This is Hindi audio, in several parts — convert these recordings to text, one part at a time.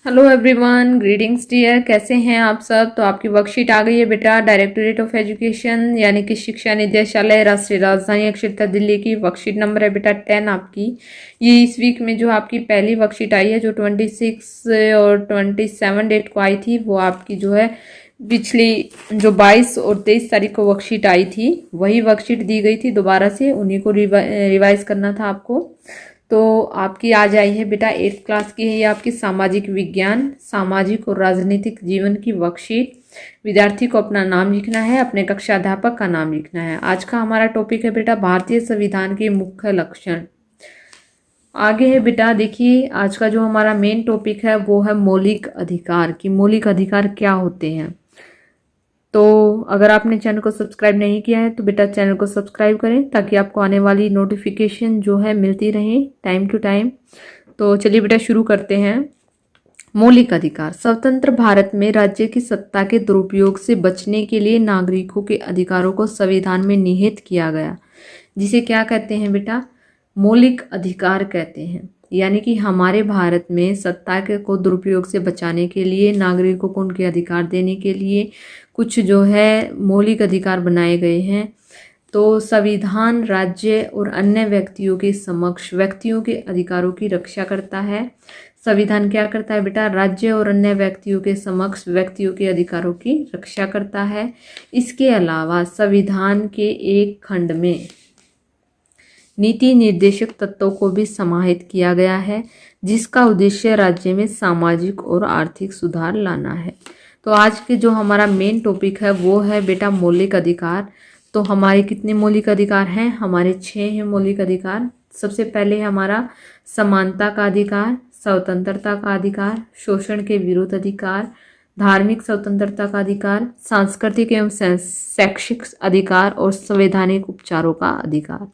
Hello everyone, greetings dear. कैसे हैं आप सब। तो आपकी वर्कशीट आ गई है बेटा। डायरेक्टोरेट ऑफ एजुकेशन यानी कि शिक्षा निदेशालय, राष्ट्रीय राजधानी अक्षरता दिल्ली की वर्कशीट नंबर है बेटा 10 आपकी। ये इस वीक में जो आपकी पहली वर्कशीट आई है, जो 26 और 27 डेट को आई थी, वो आपकी जो है पिछली जो 22 और 23 तारीख को वर्कशीट आई थी, वही वर्कशीट दी गई थी दोबारा से, उन्हीं को रिवाइज करना था आपको। तो आपकी आज आई है बेटा 8th क्लास की है ये आपकी सामाजिक विज्ञान, सामाजिक और राजनीतिक जीवन की वर्कशीट। विद्यार्थी को अपना नाम लिखना है, अपने कक्षा अध्यापक का नाम लिखना है। आज का हमारा टॉपिक है बेटा भारतीय संविधान के मुख्य लक्षण। आगे है बेटा, देखिए आज का जो हमारा मेन टॉपिक है वो है मौलिक अधिकार की मौलिक अधिकार क्या होते हैं। तो अगर आपने चैनल को सब्सक्राइब नहीं किया है तो बेटा चैनल को सब्सक्राइब करें, ताकि आपको आने वाली नोटिफिकेशन जो है मिलती रहे टाइम टू टाइम। तो चलिए बेटा शुरू करते हैं। मौलिक अधिकार। स्वतंत्र भारत में राज्य की सत्ता के दुरुपयोग से बचने के लिए नागरिकों के अधिकारों को संविधान में निहित किया गया, जिसे क्या कहते हैं बेटा, मौलिक अधिकार कहते हैं। यानी कि हमारे भारत में सत्ता के को दुरुपयोग से बचाने के लिए, नागरिकों को उनके अधिकार देने के लिए कुछ जो है मौलिक अधिकार बनाए गए हैं। तो संविधान राज्य और अन्य व्यक्तियों के समक्ष व्यक्तियों के अधिकारों की रक्षा करता है। संविधान क्या करता है बेटा, राज्य और अन्य व्यक्तियों के समक्ष व्यक्तियों के अधिकारों की रक्षा करता है। इसके अलावा संविधान के एक खंड में नीति निर्देशक तत्वों को भी समाहित किया गया है, जिसका उद्देश्य राज्य में सामाजिक और आर्थिक सुधार लाना है। तो आज के जो हमारा मेन टॉपिक है वो है बेटा मौलिक अधिकार। तो हमारे कितने मौलिक अधिकार हैं, हमारे 6 हैं मौलिक अधिकार। सबसे पहले हमारा समानता का अधिकार, स्वतंत्रता का अधिकार, शोषण के विरुद्ध अधिकार, धार्मिक स्वतंत्रता का अधिकार, सांस्कृतिक एवं शैक्षिक अधिकार और संवैधानिक उपचारों का अधिकार।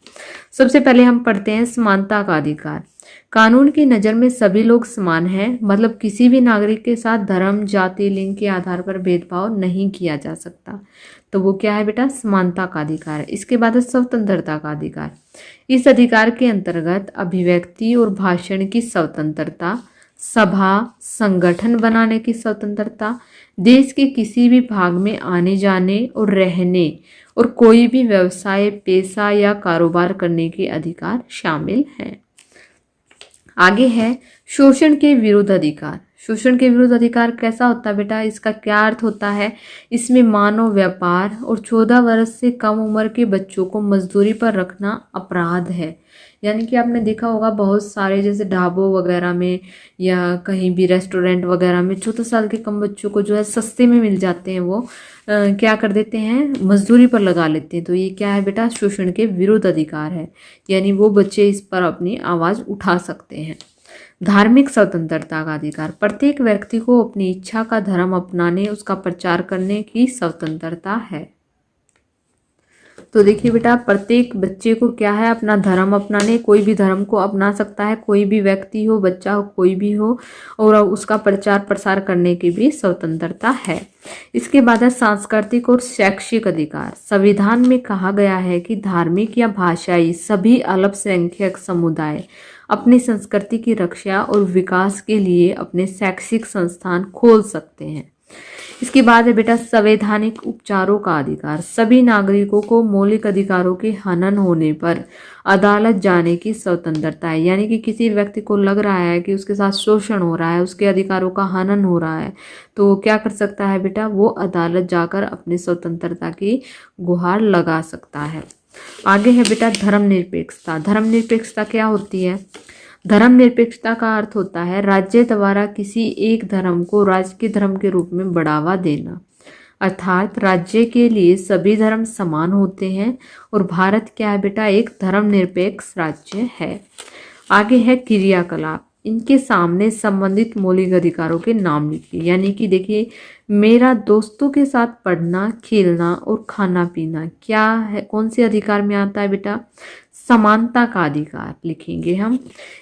सबसे पहले हम पढ़ते हैं समानता का अधिकार। कानून की नज़र में सभी लोग समान हैं, मतलब किसी भी नागरिक के साथ धर्म, जाति, लिंग के आधार पर भेदभाव नहीं किया जा सकता। तो वो क्या है बेटा, समानता का अधिकार है। इसके बाद है स्वतंत्रता का अधिकार। इस अधिकार के अंतर्गत अभिव्यक्ति और भाषण की स्वतंत्रता, सभा संगठन बनाने की स्वतंत्रता, देश के किसी भी भाग में आने जाने और रहने और कोई भी व्यवसाय, पेशा या कारोबार करने के अधिकार शामिल हैं। आगे है शोषण के विरुद्ध अधिकार। शोषण के विरुद्ध अधिकार कैसा होता है बेटा, इसका क्या अर्थ होता है, इसमें मानव व्यापार और 14 वर्ष से कम उम्र के बच्चों को मजदूरी पर रखना अपराध है। यानी कि आपने देखा होगा बहुत सारे जैसे ढाबों वगैरह में या कहीं भी रेस्टोरेंट वगैरह में 14 साल के कम बच्चों को जो है सस्ते में मिल जाते हैं, वो क्या कर देते हैं, मजदूरी पर लगा लेते हैं। तो ये क्या है बेटा, शोषण के विरुद्ध अधिकार है। यानी वो बच्चे इस पर अपनी आवाज़ उठा सकते हैं। धार्मिक स्वतंत्रता का अधिकार। प्रत्येक व्यक्ति को अपनी इच्छा का धर्म अपनाने, उसका प्रचार करने की स्वतंत्रता है। तो देखिए बेटा, प्रत्येक बच्चे को क्या है, अपना धर्म अपनाने, कोई भी धर्म को अपना सकता है, कोई भी व्यक्ति हो, बच्चा हो, कोई भी हो, और उसका प्रचार प्रसार करने की भी स्वतंत्रता है। इसके बाद है सांस्कृतिक और शैक्षिक अधिकार। संविधान में कहा गया है कि धार्मिक या भाषाई सभी अल्पसंख्यक समुदाय अपनी संस्कृति की रक्षा और विकास के लिए अपने शैक्षिक संस्थान खोल सकते हैं। इसके बाद है बेटा संवैधानिक उपचारों का अधिकार। सभी नागरिकों को मौलिक अधिकारों के हनन होने पर अदालत जाने की स्वतंत्रता है। यानी कि किसी व्यक्ति को लग रहा है कि उसके साथ शोषण हो रहा है, उसके अधिकारों का हनन हो रहा है, तो वो क्या कर सकता है बेटा, वो अदालत जाकर अपनी स्वतंत्रता की गुहार लगा सकता है। आगे है बेटा धर्मनिरपेक्षता। धर्मनिरपेक्षता क्या होती है, धर्मनिरपेक्षता का अर्थ होता है राज्य द्वारा किसी एक धर्म को राज्य के धर्म के रूप में बढ़ावा देना। अर्थात राज्य के लिए सभी धर्म समान होते हैं और भारत क्या है बेटा, एक धर्मनिरपेक्ष राज्य है। आगे है क्रियाकलाप। इनके सामने संबंधित मौलिक अधिकारों के नाम लिखिए। यानी कि देखिए, मेरा दोस्तों के साथ पढ़ना, खेलना और खाना पीना क्या है, कौन से अधिकार में आता है बेटा, समानता का अधिकार लिखेंगे हम।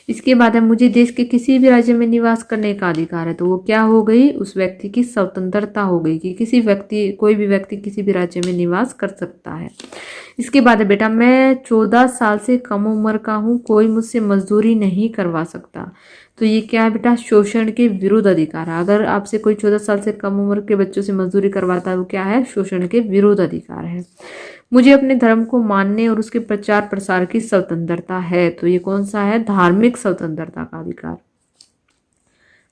इसके बाद है मुझे देश के किसी भी राज्य में निवास करने का अधिकार है। तो वो क्या हो गई, उस व्यक्ति की स्वतंत्रता हो गई कि किसी व्यक्ति, कोई भी व्यक्ति किसी भी राज्य में निवास कर सकता है। इसके बाद है बेटा मैं 14 साल से कम उम्र का हूँ, कोई मुझसे मजदूरी नहीं करवा सकता। तो ये क्या है बेटा, शोषण के विरुद्ध अधिकार है। अगर आपसे कोई 14 साल से कम उम्र के बच्चों से मजदूरी करवाता है वो क्या है, शोषण के विरुद्ध अधिकार है। मुझे अपने धर्म को मानने और उसके प्रचार प्रसार की स्वतंत्रता है, तो ये कौन सा है, धार्मिक स्वतंत्रता का अधिकार।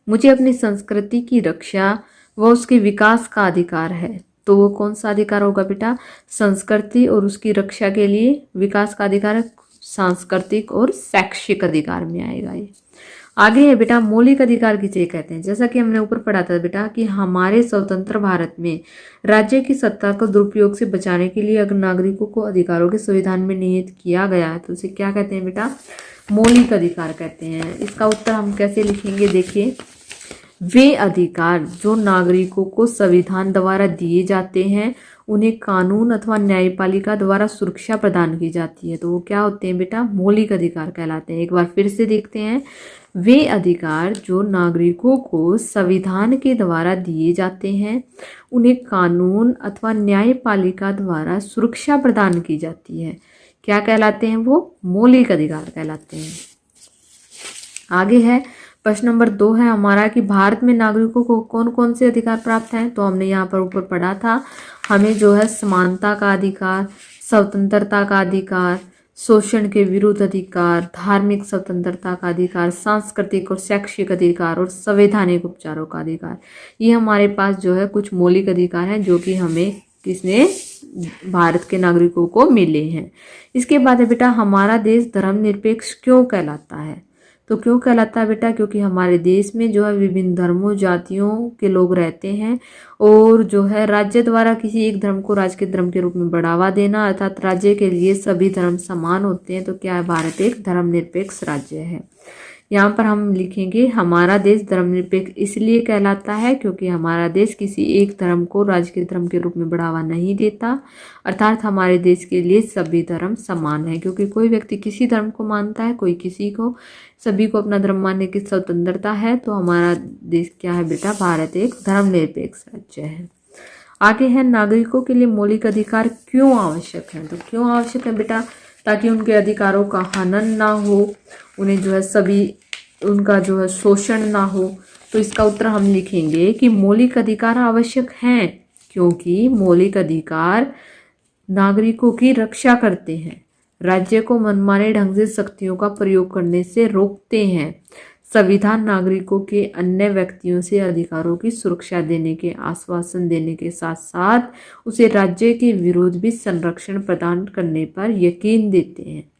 मुझे अपनी संस्कृति की रक्षा व उसके विकास का अधिकार है, तो वो कौन सा अधिकार होगा बेटा, संस्कृति और उसकी रक्षा के लिए विकास का अधिकार है, सांस्कृतिक और शैक्षिक अधिकार में आएगा ये। आगे है बेटा, मौलिक अधिकार किसे कहते हैं। जैसा कि हमने ऊपर पढ़ा था बेटा कि हमारे स्वतंत्र भारत में राज्य की सत्ता को दुरुपयोग से बचाने के लिए अगर नागरिकों को अधिकारों के संविधान में निहित किया गया है तो उसे क्या कहते हैं बेटा, मौलिक अधिकार कहते हैं। इसका उत्तर हम कैसे लिखेंगे, देखिए, वे अधिकार जो नागरिकों को संविधान द्वारा दिए जाते हैं उन्हें कानून अथवा न्यायपालिका द्वारा सुरक्षा प्रदान की जाती है, तो वो क्या होते हैं बेटा, मौलिक अधिकार कहलाते हैं। एक बार फिर से देखते हैं, वे अधिकार जो नागरिकों को संविधान के द्वारा दिए जाते हैं उन्हें कानून अथवा न्यायपालिका द्वारा सुरक्षा प्रदान की जाती है, क्या कहलाते हैं, वो मौलिक अधिकार कहलाते हैं। आगे है प्रश्न नंबर 2 है हमारा कि भारत में नागरिकों को कौन कौन से अधिकार प्राप्त हैं। तो हमने यहाँ पर ऊपर पढ़ा था, हमें जो है समानता का अधिकार, स्वतंत्रता का अधिकार, शोषण के विरुद्ध अधिकार, धार्मिक स्वतंत्रता का अधिकार, सांस्कृतिक और शैक्षिक अधिकार और संवैधानिक उपचारों का अधिकार। ये हमारे पास जो है कुछ मौलिक अधिकार हैं जो कि हमें किसने, भारत के नागरिकों को मिले हैं। इसके बाद है बेटा, हमारा देश धर्मनिरपेक्ष क्यों कहलाता है। तो क्यों कहलाता है बेटा, क्योंकि हमारे देश में जो है विभिन्न धर्मों जातियों के लोग रहते हैं और जो है राज्य द्वारा किसी एक धर्म को राज्य के धर्म के रूप में बढ़ावा देना, अर्थात राज्य के लिए सभी धर्म समान होते हैं, तो क्या है, भारत एक धर्मनिरपेक्ष राज्य है। यहाँ पर हम लिखेंगे हमारा देश धर्मनिरपेक्ष इसलिए कहलाता है क्योंकि हमारा देश किसी एक धर्म को राज्य के धर्म के रूप में बढ़ावा नहीं देता, अर्थात हमारे देश के लिए सभी धर्म समान है, क्योंकि कोई व्यक्ति किसी धर्म को मानता है, कोई किसी को, सभी को अपना धर्म मानने की स्वतंत्रता है। तो हमारा देश क्या है बेटा, भारत एक धर्मनिरपेक्ष राज्य है। आगे है, नागरिकों के लिए मौलिक अधिकार क्यों आवश्यक है। तो क्यों आवश्यक है बेटा, ताकि उनके अधिकारों का हनन ना हो, उन्हें जो है सभी उनका जो है शोषण ना हो। तो इसका उत्तर हम लिखेंगे कि मौलिक अधिकार आवश्यक हैं क्योंकि मौलिक अधिकार नागरिकों की रक्षा करते हैं, राज्य को मनमाने ढंग से शक्तियों का प्रयोग करने से रोकते हैं, संविधान नागरिकों के अन्य व्यक्तियों से अधिकारों की सुरक्षा देने के आश्वासन देने के साथ साथ उसे राज्य के विरुद्ध भी संरक्षण प्रदान करने पर यकीन देते हैं।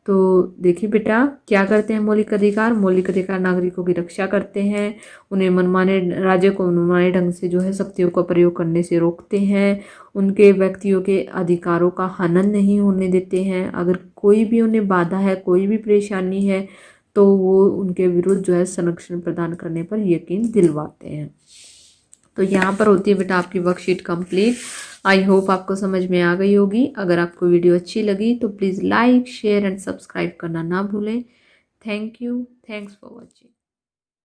तो देखिए बेटा, क्या करते हैं मौलिक अधिकार, मौलिक अधिकार नागरिकों की रक्षा करते हैं, उन्हें मनमाने, राज्य को मनमाने ढंग से जो है शक्तियों का प्रयोग करने से रोकते हैं, उनके व्यक्तियों के अधिकारों का हनन नहीं होने देते हैं, अगर कोई भी उन्हें बाधा है, कोई भी परेशानी है तो वो उनके विरुद्ध जो है संरक्षण प्रदान करने पर यकीन दिलवाते हैं। तो यहाँ पर होती है बेटा आपकी वर्कशीट कंप्लीट। आई होप आपको समझ में आ गई होगी। अगर आपको वीडियो अच्छी लगी तो please like, share and subscribe करना ना भूलें। Thank you, thanks for watching.